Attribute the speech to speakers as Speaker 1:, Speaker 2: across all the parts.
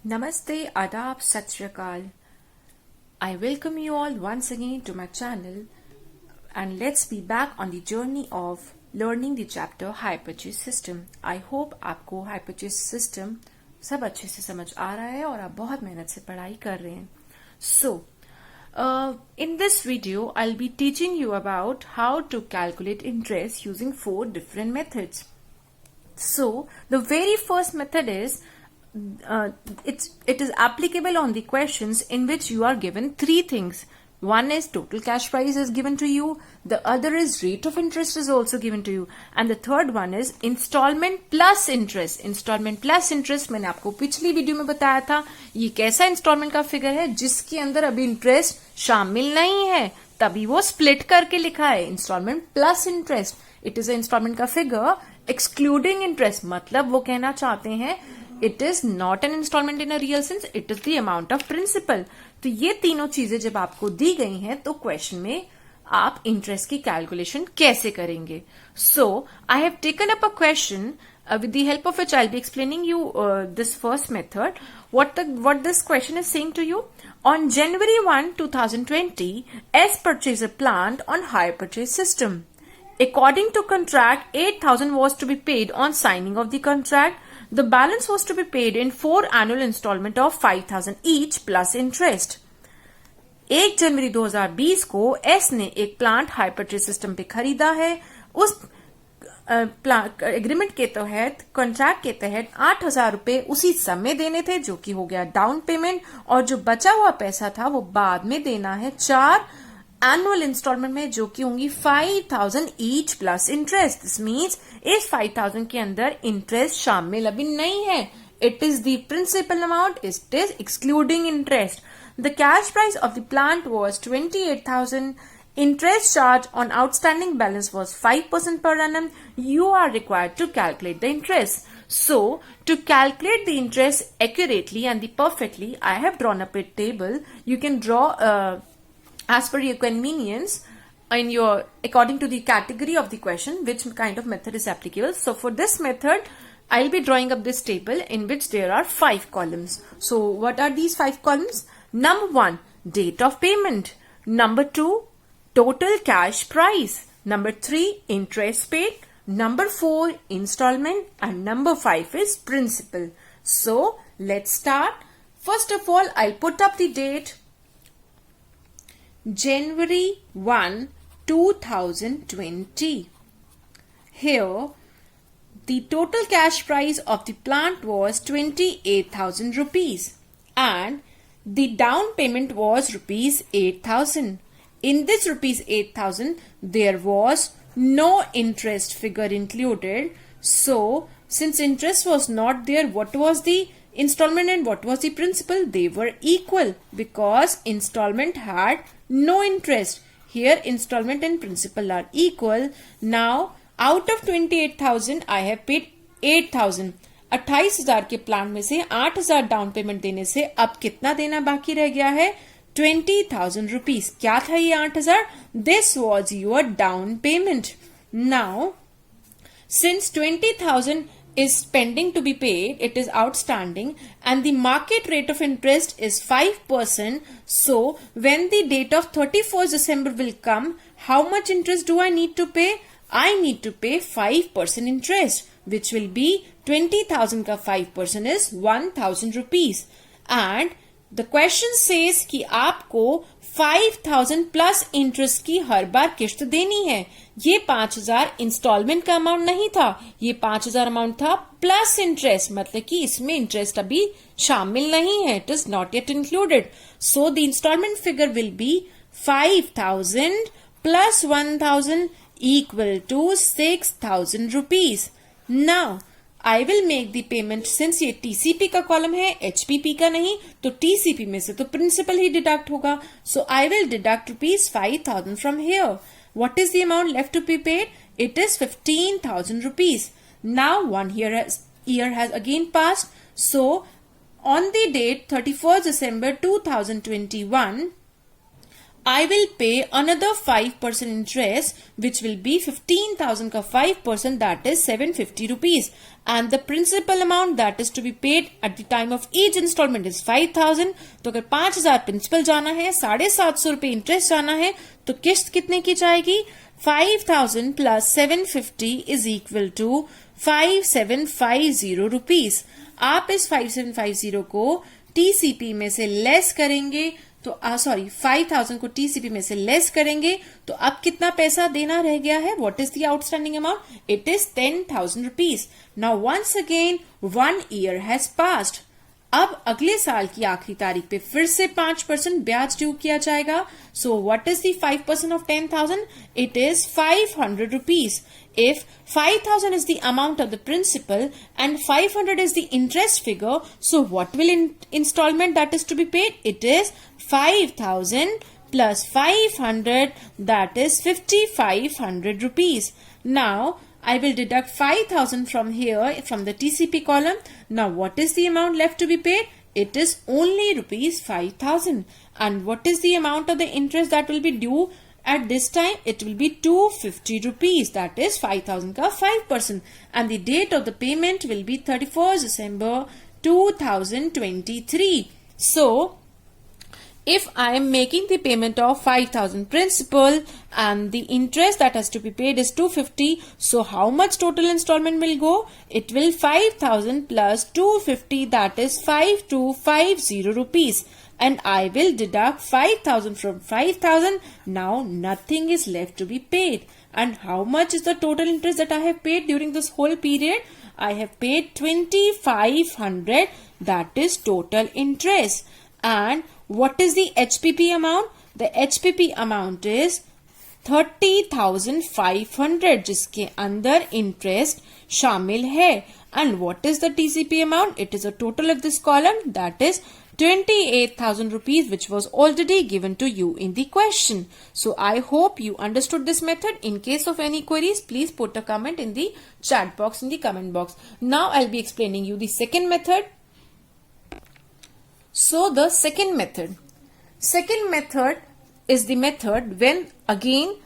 Speaker 1: Namaste, Adab, Sat Shri Akal. I welcome you all once again to my channel and let's be back on the journey of learning the chapter Hire Purchase System. I hope आपको Hire Purchase System सब अच्छे से समझ आ रहा है और आप बहुत मेहनत से पढ़ाई कर रहे हैं. So, in this video, I'll be teaching you about how to calculate interest using 4 different methods. So, the very first method is it is applicable on the questions in which you are given 3 things. One is total cash price is given to you, the other is rate of interest is also given to you, and the third one is installment plus interest. Installment plus interest मैंने आपको पिछली video में बताया था. ये कैसा instalment का figure है जिसके अंदर अभी इंटरेस्ट शामिल नहीं है, तभी वो स्प्लिट करके लिखा है installment plus interest. It is installment का फिगर एक्सक्लूडिंग इंटरेस्ट, मतलब वो कहना चाहते हैं it is not an installment in a real sense, it is the amount of principal. तो ये तीनों चीजें जब आपको दी गई हैं तो क्वेश्चन में आप इंटरेस्ट की कैलकुलेशन कैसे करेंगे. So I have taken up a question with the help of which I'll be explaining you this first method. What this question is saying to you: on January 1, 2020, S purchased a plant on hire purchase system. According to contract, 8,000 was to be paid on signing of the contract. The balance was to be paid in 4 annual installment of 5,000 each plus interest. 1 जनवरी 2020 को S ने एक plant hire purchase system पे खरीदा है. उस agreement के तहत, contract के तहत 8,000 रुपए उसी समय देने थे जो कि हो गया डाउन पेमेंट, और जो बचा हुआ पैसा था वो बाद में देना है 4 एनुअल इंस्टॉलमेंट में जो कि होंगी 5,000 each plus interest. This means इस 5,000 के अंदर इंटरेस्ट शामिल अभी नहीं है. It is the principal amount, it is excluding interest. The cash price of the plant was 28,000. Interest charge on outstanding balance was 5% per annum. You are required to calculate the interest. So, to calculate the interest accurately and perfectly, I have drawn up a table. You can draw as per your convenience according to the category of the question, which kind of method is applicable. So, for this method, I'll be drawing up this table in which there are 5 columns. So, what are these 5 columns? Number 1, date of payment. Number 2, total cash price. Number 3, interest paid. Number 4, installment. And number 5 is principal. So, let's start. First of all, I'll put up the date. January 1, 2020. Here, the total cash price of the plant was 28,000 rupees. And the down payment was rupees 8,000. In this rupees 8,000, there was no interest figure included. So, since interest was not there, what was the installment and what was the principal? They were equal because installment had no interest. Here, installment and principal are equal. Now, out of 28,000, I have paid 8,000. 28,000 के plan में से 8,000 down payment देने से अब कितना देना बाकी रह गया है? 20,000 rupees. क्या था ये 8,000? This was your down payment. Now, since 20,000 is pending to be paid, it is outstanding, and the market rate of interest is 5%. So, when the date of 31st December will come, how much interest do I need to pay? I need to pay 5% interest, which will be 20,000 का 5% is 1,000 rupees. And the question says कि आपको 5,000 plus interest की हर बार किश्त देनी है. ये 5,000 instalment का amount नहीं था, ये 5,000 अमाउंट था प्लस इंटरेस्ट, मतलब कि इसमें इंटरेस्ट अभी शामिल नहीं है. It is not yet included. So the installment figure will be 5,000 plus 1,000 equal to 6,000 rupees. Now, I will make the payment. since ये TCP का कॉलम है, HPP का नहीं, तो TCP में से तो प्रिंसिपल ही डिडक्ट होगा. So I will deduct rupees 5,000 from here. What is the amount left to be paid? It is 15,000 rupees. Now 1 year has again passed. So on the date 31st December 2021, I will pay another 5% interest, which will be 15,000 ka 5%, that is 750 rupees. And the principal amount that is to be paid at the time of each installment is 5,000. तो अगर 5,000 principal जाना है, 750 रुपए interest जाना है, तो किस्त कितने की जाएगी? 5,000 plus 750 is equal to 5,750 rupees. आप इस 5,750 को टीसीपी में से लेस करेंगे तो 5,000 को टीसीपी में से लेस करेंगे तो अब कितना पैसा देना रह गया है? What is the outstanding amount? It is 10,000 rupees. Now once again 1 year has passed. अब अगले साल की आखिरी तारीख पे फिर से 5% ब्याज ड्यू किया जाएगा. So what is the 5% of 10,000? It is 500 rupees. If 5,000 is the amount of the principal and 500 is the interest figure, so what will installment that is to be paid? It is 5,000 plus 500, that is 5,500 rupees. Now, I will deduct 5,000 from here, from the TCP column. Now, what is the amount left to be paid? It is only rupees 5,000. And what is the amount of the interest that will be due? At this time, it will be 250 rupees. That is 5,000 ka 5%. And the date of the payment will be 31st December 2023. So, if I am making the payment of 5,000 principal and the interest that has to be paid is 250, so how much total installment will go? It will 5,000 plus 250, that is 5,250 rupees. And I will deduct 5,000 from 5,000. Now nothing is left to be paid. And how much is the total interest that I have paid during this whole period? I have paid 2,500. That is total interest. And what is the HPP amount? The HPP amount is 30,500 जिसके अंदर interest शामिल है. And what is the TCP amount? It is a total of this column, that is 28,000 rupees, which was already given to you in the question. So I hope you understood this method. In case of any queries, please put a comment in the chat box, in the comment box. Now I'll be explaining you the second method. So the second method is the method when again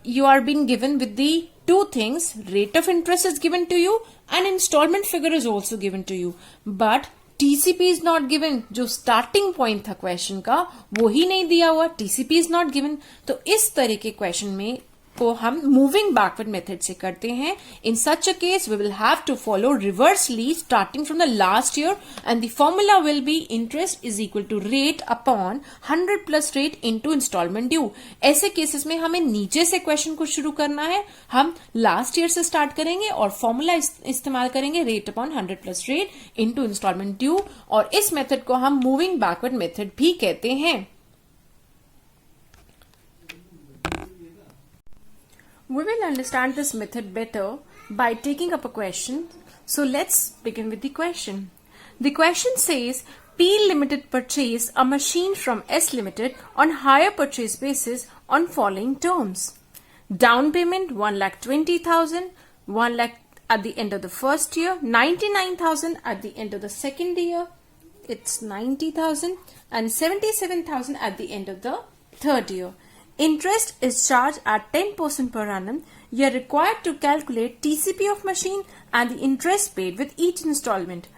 Speaker 1: you are being given with the two things. Rate of interest is given to you and installment figure is also given to you, but TCP is not given. जो starting point था question का वो ही नहीं दिया हुआ. TCP is not given. तो इस तरह के question में को हम moving backward method से करते हैं. In such a case, we will have to follow reversely starting from the last year, and the formula will be interest is equal to rate upon 100 plus rate into installment due. ऐसे cases में हमें नीचे से question को शुरू करना है. हम last year से start करेंगे और formula इस्तेमाल करेंगे rate upon 100 plus rate into installment due, और इस method को हम moving backward method भी कहते हैं. We will understand this method better by taking up a question. So let's begin with the question. The question says, P Limited purchased a machine from S Limited on hire purchase basis on following terms. Down payment 1,20,000, 1 lakh at the end of the first year, 99,000 at the end of the second year, it's 90,000, and 77,000 at the end of the third year. Interest is charged at 10% per annum. You are required to calculate TCP of machine and the interest paid with each installment.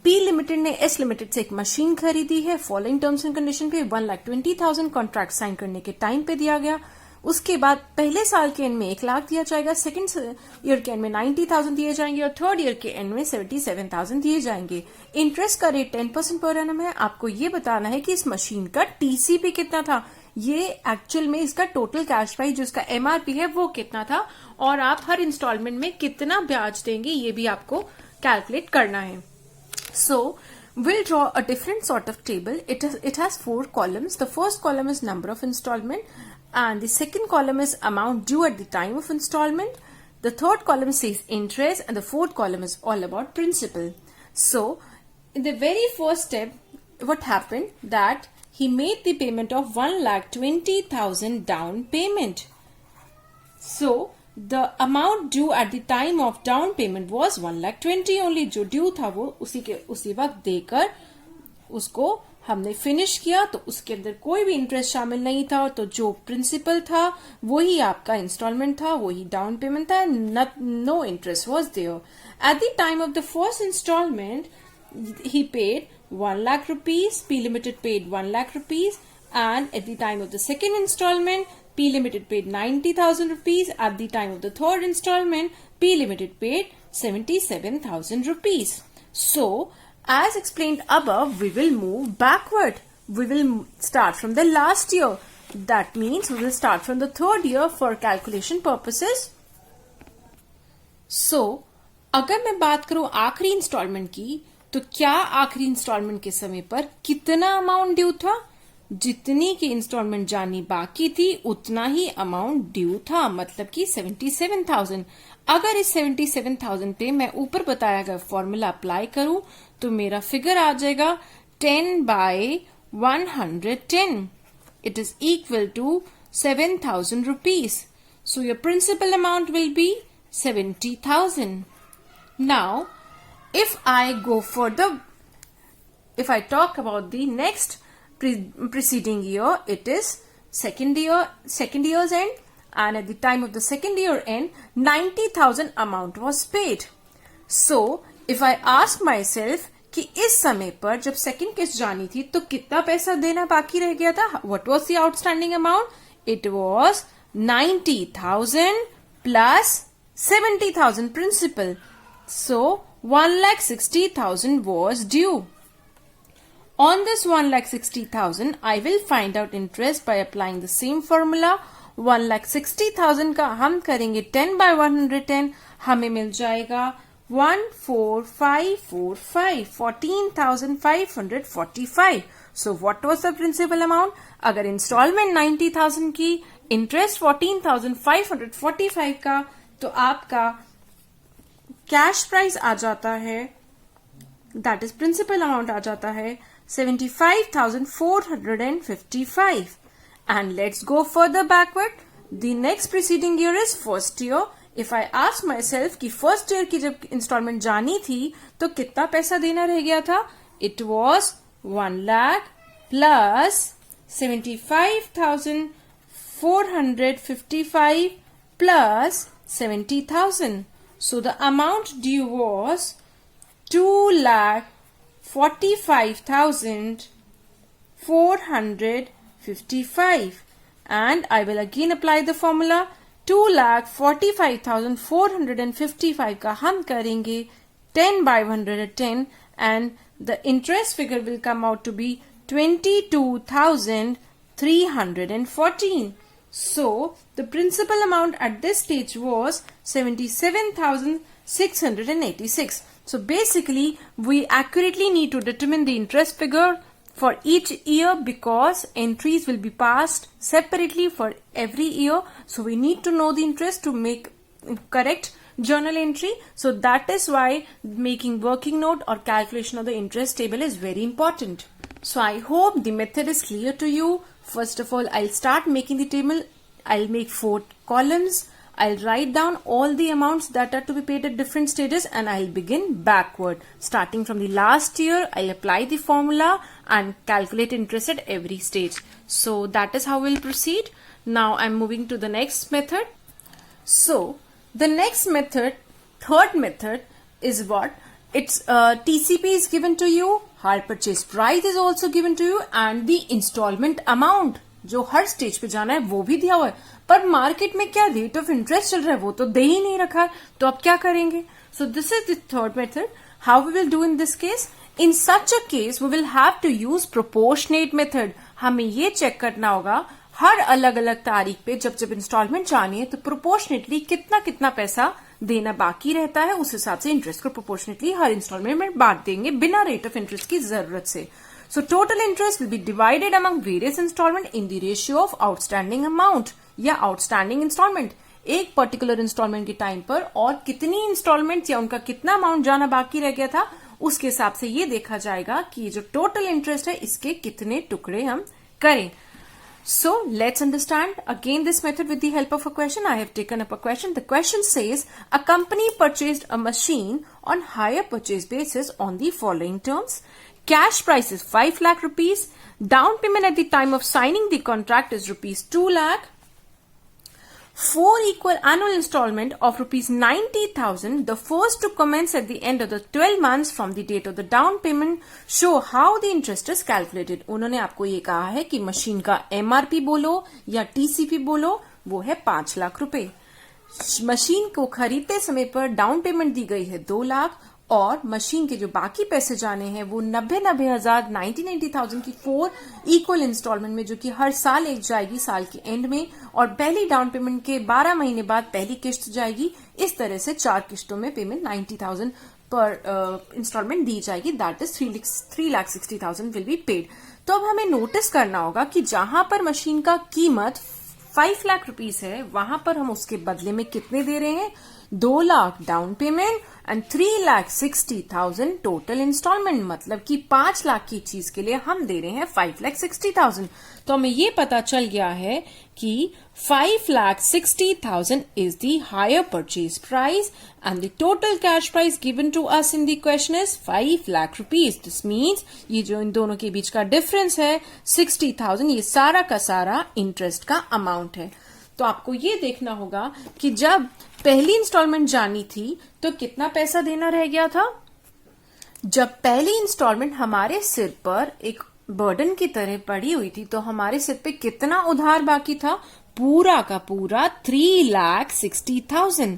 Speaker 1: P Limited ने S Limited से एक machine खरीदी है. Following terms and condition पे 1,20,000 contract sign करने के time पे दिया गया. उसके बाद पहले साल के एंड में 1 लाख दिया जाएगा, सेकंड ईयर के एंड में 90,000 दिए जाएंगे और थर्ड ईयर के एंड में 77,000 दिए जाएंगे. इंटरेस्ट का रेट 10% पर एनम है. आपको ये बताना है कि इस मशीन का टीसीपी कितना था. ये एक्चुअल में इसका टोटल कैश प्राइस जो इसका एमआरपी है वो कितना था, और आप हर इंस्टॉलमेंट में कितना ब्याज देंगे ये भी आपको कैलकुलेट करना है. सो we'll draw a different sort of table. It has 4 columns. The first column is number of installment, and the second column is amount due at the time of installment. The third column says interest, and the fourth column is all about principal. So in the very first step, what happened that he made the payment of 1,20,000 down payment. So the amount due at the time of down payment was 1,20,000 only. जो due था वो उसी वक्त देकर उसको हमने finish किया तो उसके अंदर कोई भी इंटरेस्ट शामिल नहीं था, तो जो प्रिंसिपल था वही आपका इंस्टॉलमेंट था, वही डाउन पेमेंट था, no interest was there. At the time of the first installment he paid 1 lakh rupees, P Limited paid 1 lakh rupees, and at the time of the second installment, P Limited paid 90,000 rupees. At the time of the third installment, P Limited paid 77,000 rupees. So, as explained above, we will move backward. We will start from the last year. That means we will start from the third year for calculation purposes. So, अगर मैं बात करूं आखिरी instalment की, तो क्या आखिरी instalment के समय पर कितना अमाउंट ड्यू था? जितनी की इंस्टॉलमेंट जानी बाकी थी उतना ही अमाउंट ड्यू था, मतलब कि 77,000. अगर इस 77,000 पे मैं ऊपर बताया गया फॉर्मूला अप्लाई करूं तो मेरा फिगर आ जाएगा 10/110. It is equal to 7,000 rupees. So your principal amount will be 70,000. Now, if I talk about the next preceding year, it is second year's end, and at the time of the second year end, 90,000 amount was paid. So, if I ask myself कि इस समय पर जब second किस्त जानी थी तो कितना पैसा देना बाकी रह गया था? What was the outstanding amount? It was 90,000 plus 70,000 principal. So, 1,60,000 was due. On this 1,60,000, I will find out interest by applying the same formula. 1,60,000 का हम करेंगे 10/110, हमें मिल जाएगा 14,545, 14,545. So what was the principal amount? अगर इंस्टॉलमेंट 90,000 की, interest 14,545 का, तो आपका कैश प्राइस आ जाता है, दैट इज प्रिंसिपल अमाउंट आ जाता है 75,455. And let's go further backward. The next preceding year is first year. If I ask my self कि फर्स्ट ईयर की जब इंस्टॉलमेंट जानी थी तो कितना पैसा देना रह गया था? It was 1 lakh plus 75,455 plus 70,000. So the amount due was 2,45,455, and I will again apply the formula. 2,45,455 का हम करेंगे 10/110, and the interest figure will come out to be 22,314. So, the principal amount at this stage was 77,686. So, basically, we accurately need to determine the interest figure for each year because entries will be passed separately for every year. So, we need to know the interest to make correct journal entry. So, that is why making working note or calculation of the interest table is very important. So, I hope the method is clear to you. First of all, I'll start making the table. I'll make 4 columns. I'll write down all the amounts that are to be paid at different stages, and I'll begin backward. Starting from the last year, I'll apply the formula and calculate interest at every stage. So that is how we'll proceed. Now I'm moving to the next method. So the next method, third method, is what? It's TCP is given to you, hire purchase price is also given to you, and the installment amount जो हर stage पे जाना है वो भी दिया हुआ है, पर मार्केट में क्या रेट ऑफ इंटरेस्ट चल रहा है वो तो दे ही नहीं रखा है, तो आप क्या करेंगे? So this is the third method. How we will do in this case? In such a case we will have to use proportionate method. हमें ये चेक करना होगा हर अलग अलग तारीख पे जब जब इंस्टॉलमेंट जानी है तो प्रोपोर्शनेटली कितना कितना पैसा देना बाकी रहता है, उस हिसाब से इंटरेस्ट को प्रोपोर्शनेटली हर इंस्टॉलमेंट में बांट देंगे बिना रेट ऑफ इंटरेस्ट की जरूरत से. So total interest will be divided among various installment in the ratio of outstanding amount या outstanding installment. एक पर्टिकुलर इंस्टॉलमेंट के टाइम पर और कितनी इंस्टॉलमेंट या उनका कितना अमाउंट जाना बाकी रह गया था उसके हिसाब से ये देखा जाएगा कि जो टोटल इंटरेस्ट है इसके कितने टुकड़े हम करें. So let's understand again this method with the help of a question. I have taken up a question. The question says a company purchased a machine on hire purchase basis on the following terms. Cash price is 5 lakh rupees. Down payment at the time of signing the contract is rupees 2 lakh. 4 equal annual installment of rupees 90,000, the first to commence at the end of the 12 months from the date of the down payment, show how the interest is calculated. उन्होंने आपको ये कहा है कि machine का MRP बोलो या TCP बोलो, वो है 5 लाख रुपए. मशीन को खरीदते समय पर डाउन पेमेंट दी गई है 2 लाख और मशीन के जो बाकी पैसे जाने हैं वो 90,000 90,000 की 4 इक्वल इंस्टॉलमेंट में, जो कि हर साल एक जाएगी साल के एंड में, और पहली डाउन पेमेंट के 12 महीने बाद पहली किस्त जाएगी. इस तरह से 4 किस्तों में पेमेंट 90,000 पर इंस्टॉलमेंट दी जाएगी. That is 3,60,000 will be paid. तो अब हमें नोटिस करना होगा कि जहां पर मशीन का कीमत 5 लाख रुपीस है, वहां पर हम उसके बदले में कितने दे रहे हैं? 2 lakh down payment and 3,60,000 total installment. मतलब कि 5 लाख की चीज के लिए हम दे रहे हैं 5,60,000. तो हमें ये पता चल गया है कि 5,60,000 is the higher purchase price and the total cash price given to us in the question is 5 lakh rupees. This means ये जो इन दोनों के बीच का डिफरेंस है 60,000, ये सारा का सारा इंटरेस्ट का अमाउंट है. तो आपको ये देखना होगा कि जब पहली इंस्टॉलमेंट जानी थी तो कितना पैसा देना रह गया था. जब पहली इंस्टॉलमेंट हमारे सिर पर एक बर्डन की तरह पड़ी हुई थी तो हमारे सिर पे कितना उधार बाकी था? पूरा का पूरा 3,60,000.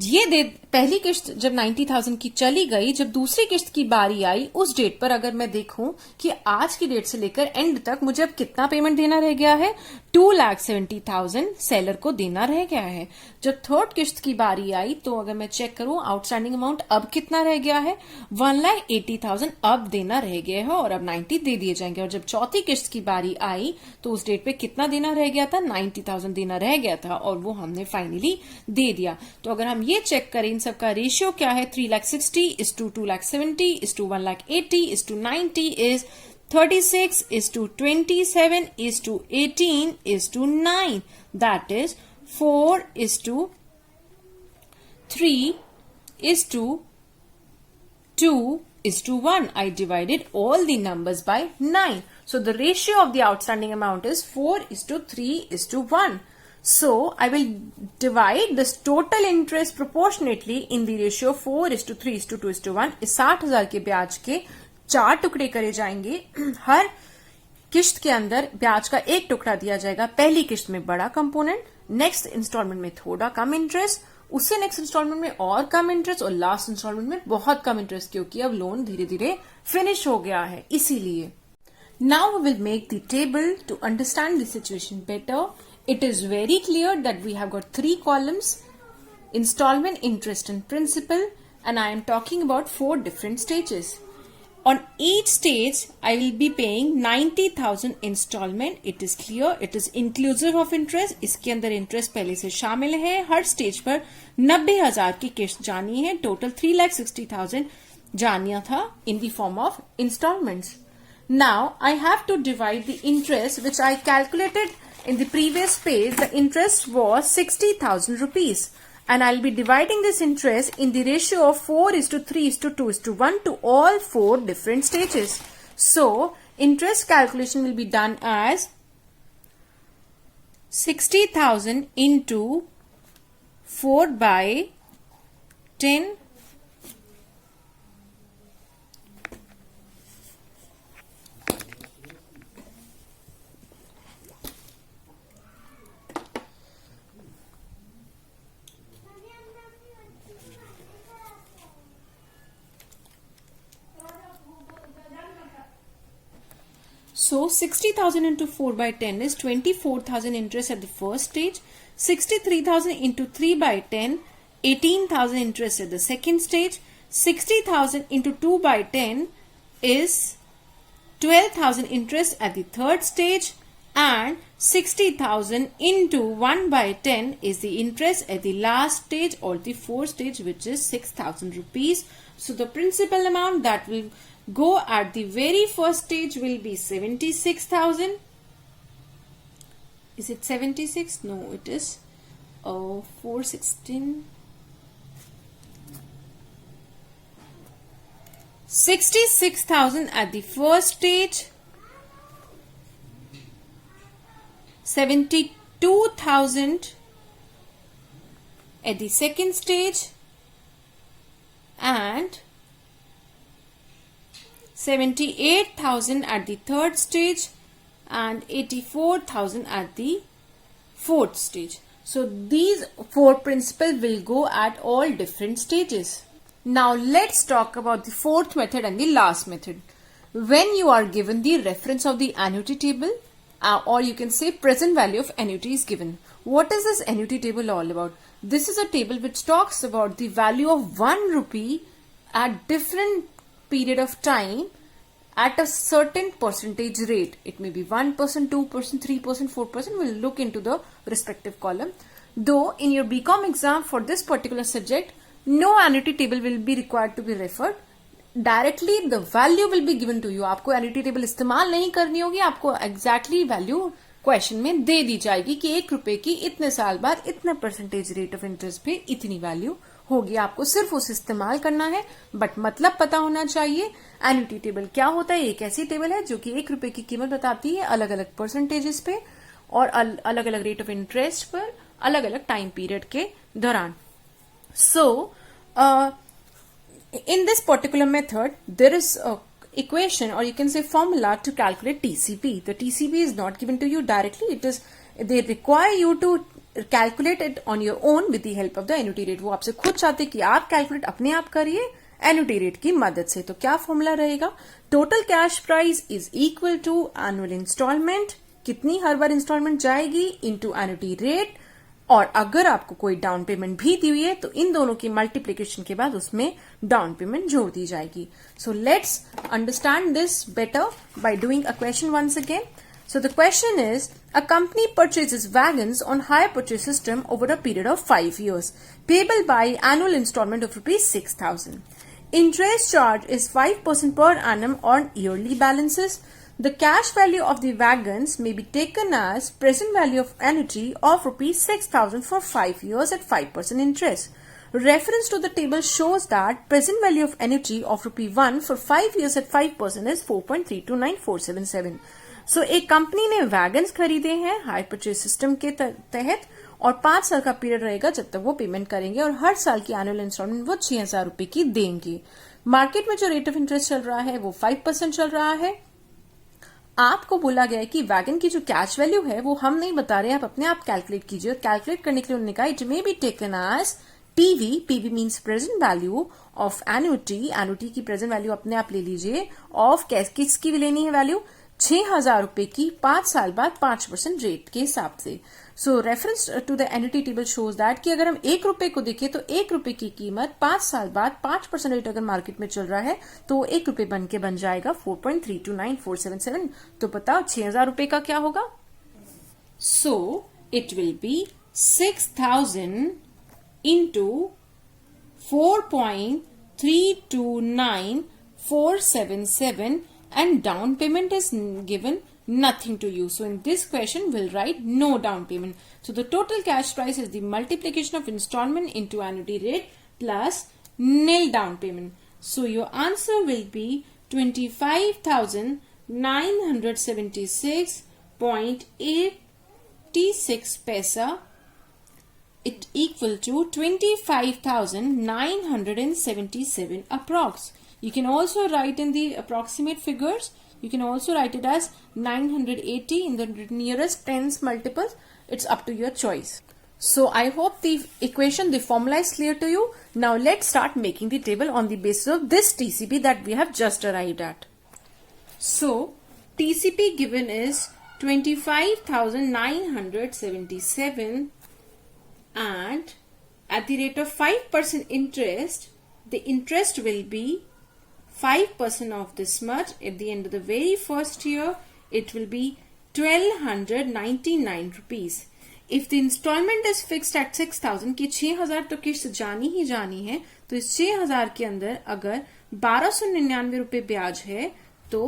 Speaker 1: ये पहली किस्त जब 90,000 की चली गई, जब दूसरी किस्त की बारी आई उस डेट पर अगर मैं देखूं कि आज की डेट से लेकर एंड तक मुझे अब कितना पेमेंट देना रह गया है, 2,70,000 सेलर को देना रह गया है. जब थर्ड किस्त की बारी आई तो अगर मैं चेक करूं आउटस्टैंडिंग अमाउंट अब कितना रह गया है, 1,80,000 अब देना रह गया है और अब 90 दे दिए जाएंगे. और जब चौथी किस्त की बारी आई तो उस डेट पे कितना देना रह गया था? 90,000 देना रह गया था और वो हमने फाइनली दे दिया. तो अगर हम ये चेक करें इन सबका रेशियो क्या है, 3,60,000 is to 2,70,000 is to 1,80,000 is to 90 is 36 is to 27 is to 18 is to 9. That is 4 is to 3 is to 2 is to 1. I divided all the numbers by 9. So the ratio of the outstanding amount is 4 is to 3 is to 1. So I will divide this total interest proportionately in the ratio 4 is to 3 is to 2 is to 1. इस 60,000 के ब्याज के 4 टुकड़े करे जाएंगे. हर किस्त के अंदर ब्याज का एक टुकड़ा दिया जाएगा. पहली किस्त में बड़ा कंपोनेंट, नेक्स्ट इंस्टॉलमेंट में थोड़ा कम इंटरेस्ट, उससे नेक्स्ट इंस्टॉलमेंट में और कम इंटरेस्ट और लास्ट इंस्टॉलमेंट में बहुत कम इंटरेस्ट, क्योंकि अब लोन धीरे धीरे फिनिश हो गया है इसीलिए. Now we will make the table to understand the situation better. It is very clear that we have got 3 columns: installment, interest and principal, and I am talking about 4 different stages. On each stage, I will be paying 90,000 installment. It is clear, it is inclusive of interest. इसके अंदर interest पहले से शामिल है. हर stage पर 90,000 की किस्त जानी है. टोटल 3,60,000 जानिया था in the form of installments. Now I have to divide the interest which I calculated in the previous page. The interest was 60,000 rupees and I'll be dividing this interest in the ratio of 4 is to 3 is to 2 is to 1 to all 4 different stages. So interest calculation will be done as 60,000 into 4 by 10. So 60,000 into 4 by 10 is 24,000 interest at the first stage. 63,000 into 3 by 10, 18,000 interest at the second stage. 60,000 into 2 by 10 is 12,000 interest at the third stage. And 60,000 into 1 by 10 is the interest at the last stage or the fourth stage, which is 6,000 rupees. So the principal amount that will go at the very first stage will be 76,000. Is it 76? No, it is 416. 66,000 at the first stage, 72,000 at the second stage, and 78,000 at the third stage, and 84,000 at the fourth stage. So these four principles will go at all different stages. Now let's talk about the fourth method and the last method. When you are given the reference of the annuity table, or you can say present value of annuity is given. What is this annuity table all about? This is a table which talks about the value of 1 rupee at different period of time at a certain percentage rate. It may be 1%, 2%, 3%, 4%. We'll look into the respective column. Though in your BCom exam for this particular subject, no annuity table will be required to be referred. Directly the value will be given to you. आपको annuity table इस्तेमाल नहीं करनी होगी, आपको exactly value question में दे दी जाएगी कि 1 रुपए की इतने साल बाद इतने परसेंटेज रेट ऑफ इंटरेस्ट पे इतनी वैल्यू होगी. आपको सिर्फ उसे इस्तेमाल करना है, बट मतलब पता होना चाहिए. एन्युटी टेबल क्या होता है? एक ऐसी टेबल है जो कि 1 रुपए की कीमत बताती है अलग अलग परसेंटेजेस पे और अलग अलग रेट ऑफ इंटरेस्ट पर अलग अलग टाइम पीरियड के दौरान. सो in this particular method, there is a equation, or you can say formula, to calculate TCP. The TCP is not given to you directly. They require you to calculate it on your own with the help of the annuity rate. वो आपसे खुद चाहते हैं कि आप calculate अपने आप करिए एन्युटी रेट की मदद से. तो क्या फॉर्मूला रहेगा? Total cash price is equal to annual installment, कितनी हर बार इंस्टॉलमेंट जाएगी, इनटू एन्युटी रेट, और अगर आपको कोई डाउन पेमेंट भी दी हुई है तो इन दोनों की मल्टीप्लिकेशन के बाद उसमें डाउन पेमेंट जोड़ दी जाएगी. So let's understand this better by doing a question once again. So the question is, a company purchases wagons on hire purchase system over a period of 5 years, payable by annual installment of rupees 6,000. Interest charge is 5% per annum on yearly balances. The cash value of the wagons may be taken as present value of annuity of rupees 6,000 for 5 years at 5% interest. Reference to the table shows that present value of annuity of rupee 1 for 5 years at 5% is 4.329477. सो एक company ने wagons खरीदे हैं hire purchase system के तहत और 5 साल का period रहेगा जब तक वो पेमेंट करेंगे और हर साल की एनुअल इंस्टॉलमेंट वो 6,000 रुपए की देंगे. मार्केट में जो रेट ऑफ इंटरेस्ट चल रहा है वो 5% चल रहा है. आपको बोला गया है कि वैगन की जो कैश वैल्यू है वो हम नहीं बता रहे, आप अपने आप कैलकुलेट कीजिए. और कैलकुलेट करने के लिए उन्होंने कहा it may be taken as PV. PV means present value of annuity. Annuity की प्रेजेंट वैल्यू अपने आप ले लीजिए. ऑफ किसकी भी लेनी है वैल्यू? 6,000 रुपए की 5 साल बाद 5% रेट के हिसाब से. So reference to the annuity table shows that कि अगर हम 1 रुपए को देखें तो 1 रुपए की कीमत 5 साल बाद 5% रेट अगर मार्केट में चल रहा है तो 1 रुपए बन के बन जाएगा 4.329477. तो बताओ 6,000 रुपए का क्या होगा? So it will be 6,000 into 4.329477 and down payment is given nothing to you. So in this question we'll write no down payment. So the total cash price is the multiplication of installment into annuity rate plus nil down payment. So your answer will be 25,976.86 paisa. It equal to 25,977 approx. You can also write in the approximate figures. You can also write it as 980 in the nearest tens multiples. It's up to your choice. So I hope the equation, the formula is clear to you. Now let's start making the table on the basis of this TCP that we have just arrived at. So TCP given is 25,977 and at the rate of 5% interest, the interest will be 5% of this much. At the end of the very first year, it will be 1,299 rupees. If the installment is fixed at 6,000 कि 6,000 तो किस्त जानी ही जानी है, तो इस 6,000 के अंदर अगर 1,299 रुपए ब्याज है तो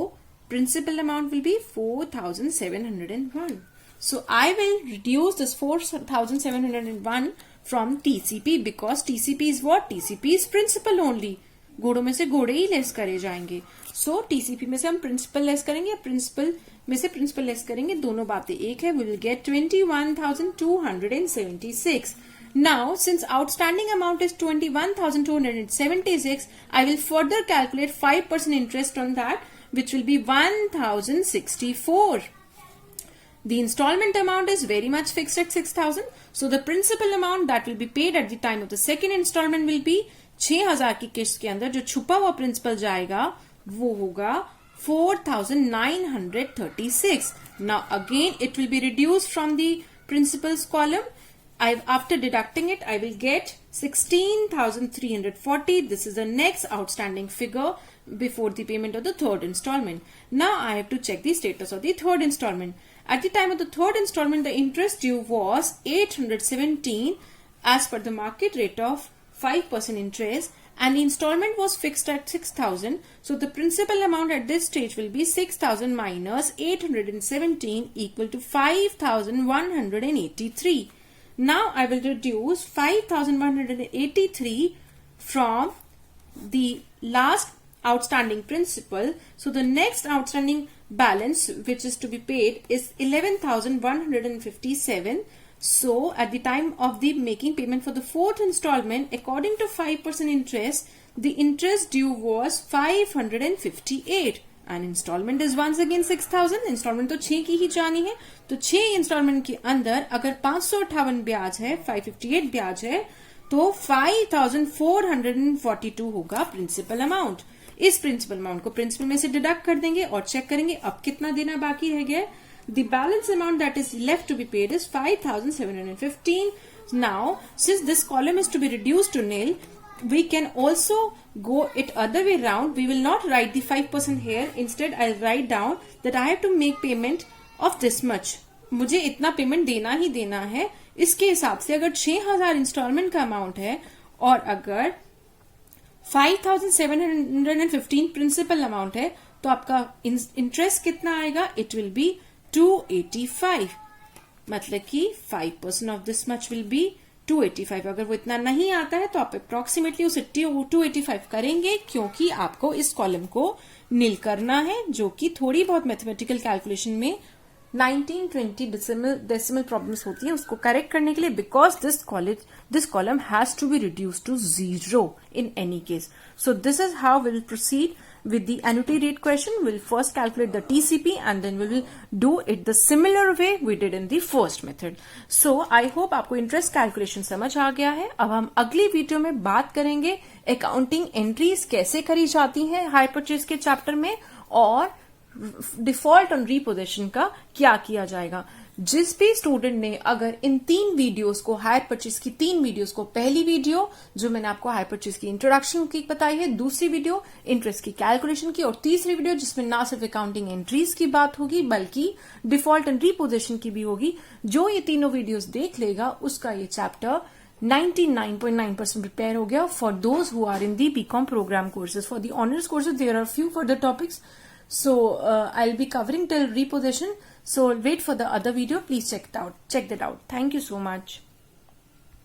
Speaker 1: principal amount will be 4,701. So I will reduce this 4,701 from TCP because TCP is what? TCP is principal only. घोड़ों में से घोड़े ही लेस करे जाएंगे. सो टीसीपी में से हम प्रिंसिपल लेस करेंगे, प्रिंसिपल में से प्रिंसिपल लेस करेंगे, दोनों बातें एक है. We will get 21,276. Now, since outstanding amount is 21,276, I will further calculate 5% interest on that, which will be 1,064. The installment amount is very much fixed at 6,000. So the principal amount that will be paid at the time of the second installment will be 6,000 की किस्त के अंदर जो छुपा हुआ principal जाएगा वो होगा 4,936. Now again it will be reduced from the principal's column. After deducting it, I will get 16,340. This is the next outstanding figure before the payment of the third installment. Now I have to check the status of the third installment. At the time of the third installment, the interest due was 817 as per the market rate of 5% interest, and the installment was fixed at 6,000. So the principal amount at this stage will be 6,000 minus 817 equal to 5,183. Now I will reduce 5,183 from the last outstanding principal. So the next outstanding balance which is to be paid is 11,157. So at the time of the making payment for the fourth installment, according to 5% interest, the interest due was 558. And installment is once again 6,000. installment तो 6 की ही जानी है, तो 6 installment के अंदर अगर 558 ब्याज है, 558 ब्याज है, तो 5,442 होगा प्रिंसिपल अमाउंट. इस प्रिंसिपल अमाउंट को प्रिंसिपल में से डिडक्ट कर देंगे और चेक करेंगे अब कितना देना बाकी रह गया. The balance amount that is left to be paid is 5,715. Now, since this column is to be reduced to nil, we can also go it other way round. We will not write the 5% here. Instead, I'll write down that I have to make payment of this much. मुझे इतना payment देना ही देना है. इसके हिसाब से अगर 6,000 instalment का अमाउंट है और अगर 5,715 प्रिंसिपल अमाउंट है, तो आपका इंटरेस्ट कितना आएगा? It will be 285. मतलब कि 5% of this much will be 285. अगर वो इतना नहीं आता है तो आप अप्रोक्सीमेटली उसे 285 करेंगे, क्योंकि आपको इस कॉलम को नील करना है, जो कि थोड़ी बहुत मैथमेटिकल कैलकुलेशन में 19-20 डेसिमल प्रॉब्लम्स होती है, उसको करेक्ट करने के लिए, because this column has to be reduce to 0 in any case. So this is how we will proceed with the annuity rate question. We'll first calculate the TCP and then we will do it the similar way we did in the first method. So I hope आपको interest calculation समझ आ गया है. अब हम अगली video में बात करेंगे अकाउंटिंग एंट्रीज कैसे करी जाती हैं हायर परचेज के चैप्टर में, और डिफॉल्ट ऑन रीपोजिशन का क्या किया जाएगा. जिस भी स्टूडेंट ने अगर इन 3 वीडियोस को, हायर परचेज की 3 वीडियोस को, पहली वीडियो जो मैंने आपको हायर परचेज की इंट्रोडक्शन की बताई है, दूसरी वीडियो इंटरेस्ट की कैलकुलेशन की, और तीसरी वीडियो जिसमें ना सिर्फ अकाउंटिंग एंट्रीज की बात होगी बल्कि डिफॉल्ट एंड रीपोजिशन की भी होगी, जो ये तीनों वीडियोस देख लेगा उसका ये चैप्टर 99.9% प्रिपेयर हो गया. For those who are in the B Com program courses, for the honours courses there are few further topics. So I'll be covering till repossession. So wait for the other video. Please check that out. Thank you so much.